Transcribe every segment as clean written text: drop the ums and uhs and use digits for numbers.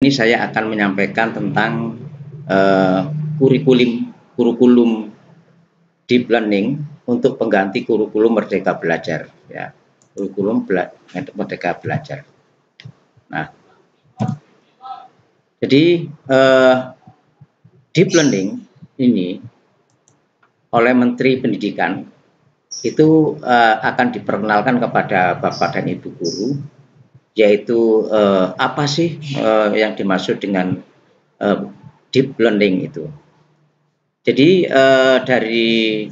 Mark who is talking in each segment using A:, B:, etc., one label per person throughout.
A: ini saya akan menyampaikan tentang kurikulum deep learning untuk pengganti kurikulum Merdeka Belajar, ya, kurikulum Merdeka Belajar. Nah, jadi deep learning ini oleh Menteri Pendidikan itu akan diperkenalkan kepada Bapak dan Ibu guru, yaitu apa sih yang dimaksud dengan deep learning itu. Jadi dari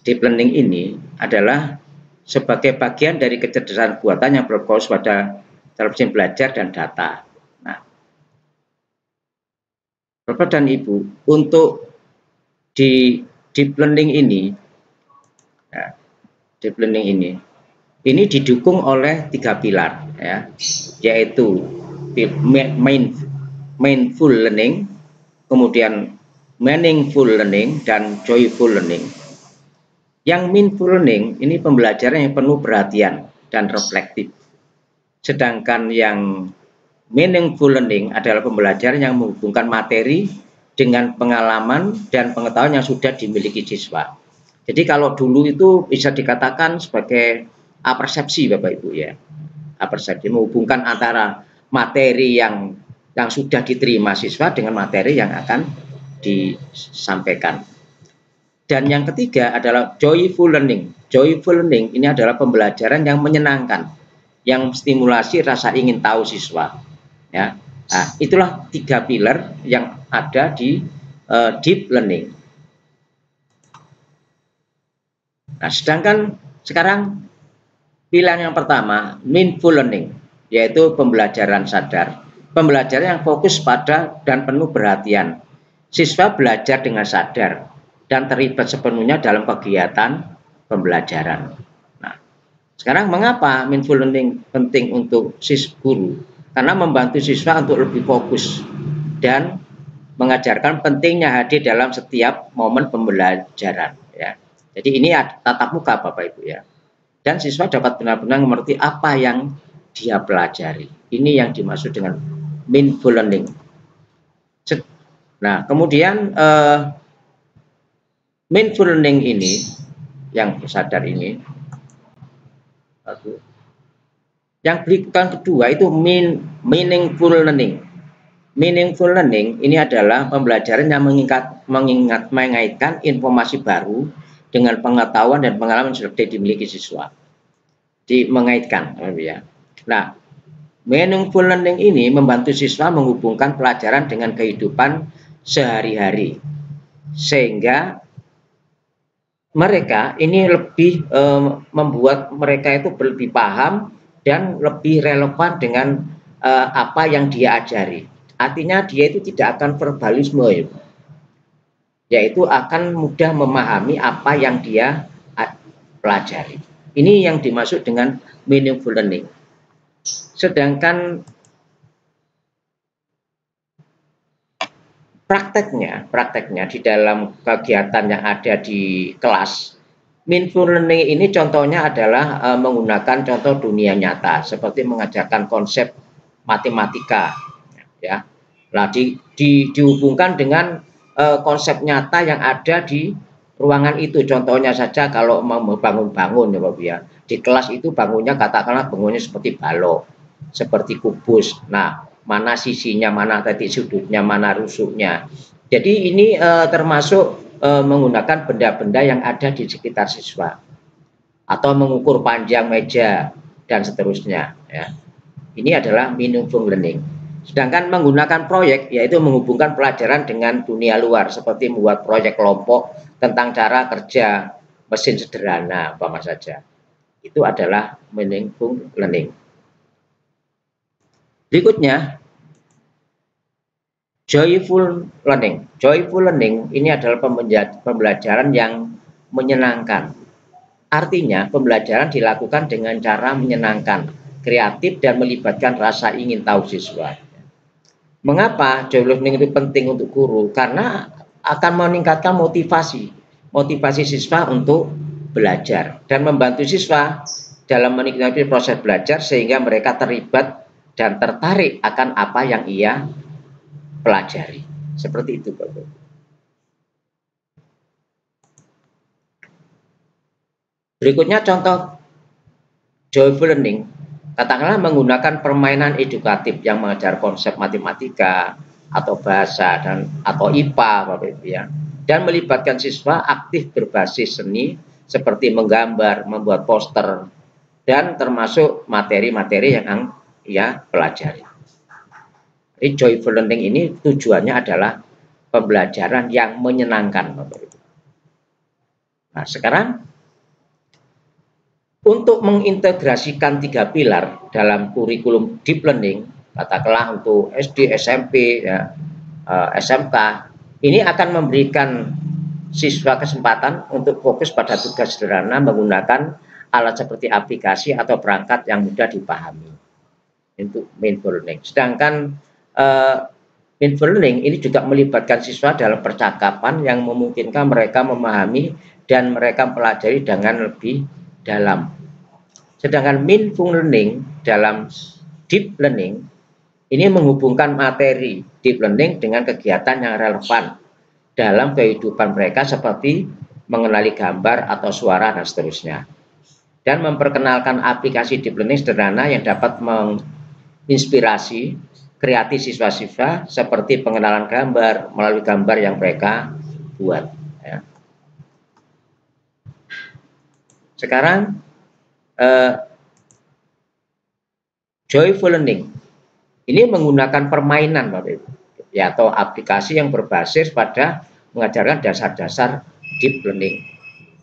A: deep learning ini adalah sebagai bagian dari kecerdasan buatan yang berfokus pada mesin belajar dan data. Nah, Bapak dan Ibu, untuk di deep learning ini, ya, deep learning ini didukung oleh 3 pilar, ya, yaitu mindful learning, kemudian meaningful learning, dan joyful learning. Yang mindful learning ini pembelajaran yang penuh perhatian dan reflektif. Sedangkan yang meaningful learning adalah pembelajaran yang menghubungkan materi dengan pengalaman dan pengetahuan yang sudah dimiliki siswa. Jadi kalau dulu itu bisa dikatakan sebagai apersepsi, Bapak Ibu, ya. Apersepsi menghubungkan antara materi yang sudah diterima siswa dengan materi yang akan disampaikan. Dan yang ketiga adalah joyful learning. Joyful learning ini adalah pembelajaran yang menyenangkan, yang stimulasi rasa ingin tahu siswa. Ya, nah, itulah 3 pilar yang ada di deep learning. Nah, sedangkan sekarang pilihan yang pertama, mindful learning, yaitu pembelajaran sadar. Pembelajaran yang fokus pada dan penuh perhatian. Siswa belajar dengan sadar dan terlibat sepenuhnya dalam kegiatan pembelajaran. Nah, sekarang mengapa mindful learning penting untuk guru? Karena membantu siswa untuk lebih fokus dan mengajarkan pentingnya hadir dalam setiap momen pembelajaran, ya. Jadi ini tatap muka, Bapak Ibu, ya. Dan siswa dapat benar-benar mengerti apa yang dia pelajari. Ini yang dimaksud dengan mindful learning. Nah, kemudian mindful learning ini, yang sadar ini, yang berikutnya kedua itu meaningful learning. Meaningful learning ini adalah pembelajaran yang mengaitkan informasi baru dengan pengetahuan dan pengalaman yang sudah dimiliki siswa. Mengaitkan, ya. Nah, meaningful learning ini membantu siswa menghubungkan pelajaran dengan kehidupan sehari-hari, sehingga mereka ini lebih membuat mereka itu lebih paham dan lebih relevan dengan apa yang dia ajari. Artinya dia itu tidak akan verbalisme, yaitu akan mudah memahami apa yang dia pelajari. Ini yang dimaksud dengan meaningful learning. Sedangkan prakteknya di dalam kegiatan yang ada di kelas, meaningful learning ini contohnya adalah menggunakan contoh dunia nyata, seperti mengajarkan konsep matematika, ya. Nah, dihubungkan dengan konsep nyata yang ada di ruangan itu. Contohnya saja kalau mau bangun-bangun, ya Bapak, ya. Di kelas itu bangunnya katakanlah bangunnya seperti balok, seperti kubus. Nah, mana sisinya, mana titik sudutnya, mana rusuknya. Jadi ini termasuk menggunakan benda-benda yang ada di sekitar siswa, atau mengukur panjang meja dan seterusnya, ya. Ini adalah meaningful learning. Sedangkan menggunakan proyek, yaitu menghubungkan pelajaran dengan dunia luar, seperti membuat proyek kelompok tentang cara kerja mesin sederhana, apa saja. Itu adalah meaningful learning. Berikutnya, joyful learning. Joyful learning ini adalah pembelajaran yang menyenangkan. Artinya, pembelajaran dilakukan dengan cara menyenangkan, kreatif, dan melibatkan rasa ingin tahu siswa. Mengapa joyful learning itu penting untuk guru? Karena akan meningkatkan motivasi siswa untuk belajar dan membantu siswa dalam menikmati proses belajar, sehingga mereka terlibat dan tertarik akan apa yang ia pelajari. Seperti itu, Bapak. Berikutnya contoh joyful learning, katakanlah menggunakan permainan edukatif yang mengajar konsep matematika atau bahasa atau IPA, Bapak Ibu ya, dan melibatkan siswa aktif berbasis seni seperti menggambar, membuat poster, dan termasuk materi-materi yang ia pelajari. Jadi joyful learning ini tujuannya adalah pembelajaran yang menyenangkan, Bapak Ibu. Nah, sekarang untuk mengintegrasikan 3 pilar dalam kurikulum deep learning, katakanlah untuk SD, SMP, ya, SMK, ini akan memberikan siswa kesempatan untuk fokus pada tugas sederhana menggunakan alat seperti aplikasi atau perangkat yang mudah dipahami untuk mindful learning. Sedangkan mindful learning ini juga melibatkan siswa dalam percakapan yang memungkinkan mereka memahami dan mereka pelajari dengan lebih dalam. Sedangkan mindful learning dalam deep learning ini menghubungkan materi deep learning dengan kegiatan yang relevan dalam kehidupan mereka seperti mengenali gambar atau suara dan seterusnya. Dan memperkenalkan aplikasi deep learning sederhana yang dapat menginspirasi kreatif siswa-siswa seperti pengenalan gambar melalui gambar yang mereka buat. Ya. Sekarang joyful learning ini menggunakan permainan, Bapak Ibu, ya, atau aplikasi yang berbasis pada mengajarkan dasar-dasar deep learning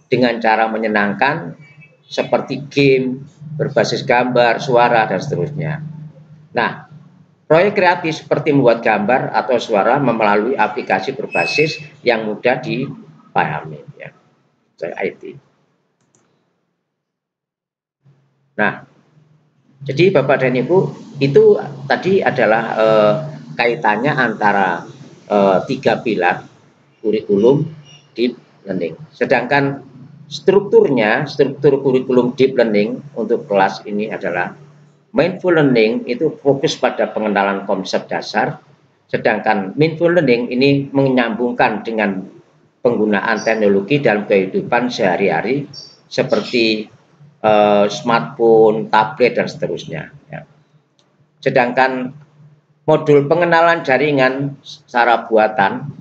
A: dengan cara menyenangkan seperti game berbasis gambar, suara, dan seterusnya. Nah, proyek kreatif seperti membuat gambar atau suara melalui aplikasi berbasis yang mudah dipahami, ya, IT. Nah, jadi Bapak dan Ibu, itu tadi adalah kaitannya antara 3 pilar kurikulum deep learning. Sedangkan struktur kurikulum deep learning untuk kelas ini adalah mindful learning itu fokus pada pengenalan konsep dasar, sedangkan mindful learning ini menyambungkan dengan penggunaan teknologi dalam kehidupan sehari-hari seperti smartphone, tablet, dan seterusnya. Ya. Sedangkan modul pengenalan jaringan secara buatan,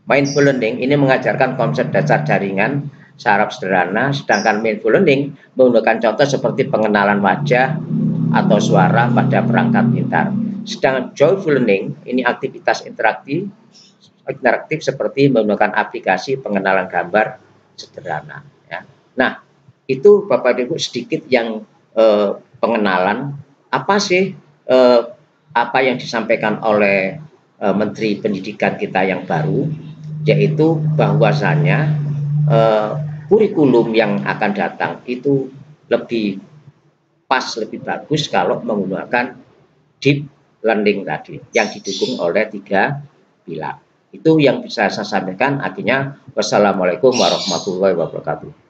A: mindful learning ini mengajarkan konsep dasar jaringan secara sederhana, sedangkan mindful learning menggunakan contoh seperti pengenalan wajah atau suara pada perangkat pintar. Sedangkan joyful learning ini aktivitas interaktif seperti menggunakan aplikasi pengenalan gambar sederhana. Ya. Nah, itu Bapak Ibu sedikit yang pengenalan apa sih apa yang disampaikan oleh Menteri Pendidikan kita yang baru, yaitu bahwasanya kurikulum yang akan datang itu lebih pas, lebih bagus kalau menggunakan deep learning tadi yang didukung oleh 3 pilar. Itu yang bisa saya sampaikan. Akhirnya wassalamualaikum warahmatullahi wabarakatuh.